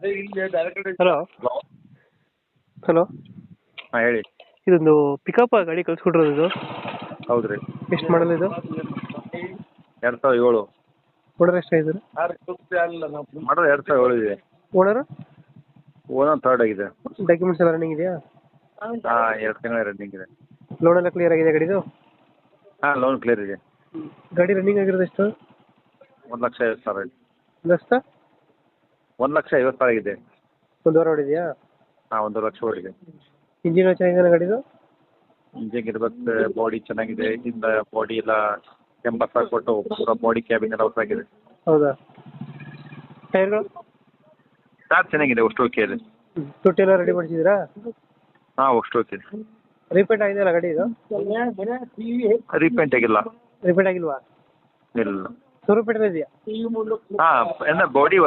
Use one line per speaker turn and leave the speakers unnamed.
Hello. Hello,
ಹಾಂ ಹೇಳಿ.
ಇದೊಂದು ಪಿಕಪ್ ಗಾಡಿ ಕಳ್ಸ್ಕೊಟ್ರೋದು ಇದು
ಹೌದು ರೀ.
ಎಷ್ಟು ಮಾಡಲ್ ಇದು?
2007.
ಓನರ್ ಎಷ್ಟಾಗಿದ್ದಾರೆ?
ಮಾಡೋದು 2007 ಇದೆ.
ಓನರು
ಓನರ್ ಥರ್ಡ್ ಆಗಿದೆ.
ಡಾಕ್ಯುಮೆಂಟ್ಸ್ ಎಲ್ಲ ರನ್ನಿಂಗ್ ಇದೆಯಾ?
ಹಾಂ 2 ತಿಂಗಳ ರನ್ನಿಂಗ್ ಇದೆ.
ಲೋನ್ ಎಲ್ಲ ಕ್ಲಿಯರ್ ಆಗಿದೆ ಗಾಡಿದು?
ಹಾಂ ಲೋನ್ ಕ್ಲಿಯರ್ ಇದೆ.
ಗಾಡಿ ರನ್ನಿಂಗ್ ಆಗಿರೋದು ಎಷ್ಟು?
1,50,000 ಇದೆ.
ದಸ್ತ
1,50,000 ಆಗಿದೆ.
ಒಂದು ವಾರ ಹೊಡಿದೆಯಾ?
ಹಾಂ 1 ಲಕ್ಷ ಓಡಿದೆ.
ಇಂಜಿನ್ ಚೆನ್ನಾಗಿದೆ ಗಾಡಿದು?
ಇಂಜಿನ್ ಇರ್ಬೇಕು, ಬಾಡಿ ಚೆನ್ನಾಗಿದೆ. ಹಿಂದೆ ಬಾಡಿ ಎಲ್ಲ 80,000 ಕೊಟ್ಟು ಪೂರ ಬಾಡಿ ಕ್ಯಾಬಿನ್ ಎಲ್ಲ ಹೊಸದಾಗಿದೆ.
ಹೌದಾ? ಟೈರ್ಗಳು?
ಟೈರ್ ಚೆನ್ನಾಗಿದೆ, ಅಷ್ಟು ಓಕೆ ಇದೆ.
ತೊಟ್ಟಿ ಎಲ್ಲ ರೆಡಿ ಮಾಡಿಸಿದ್ದೀರಾ?
ಹಾಂ ಅಷ್ಟು ಓಕೆ.
ರಿಪೇಂಟ್ ಆಗಿದೆಯಲ್ಲ ಗಾಡಿ ಇದು?
ರೀಪೇಂಟ್ ಆಗಿಲ್ಲ.
ರಿಪೇಂಟ್ ಆಗಿಲ್ವಾ?
ಇಲ್ಲ.
ಶೋರೂಮ್ ಪೇಟೆ ಇದೆಯಾ?
ಹಾಂ ಅಂದರೆ ಬಾಡಿ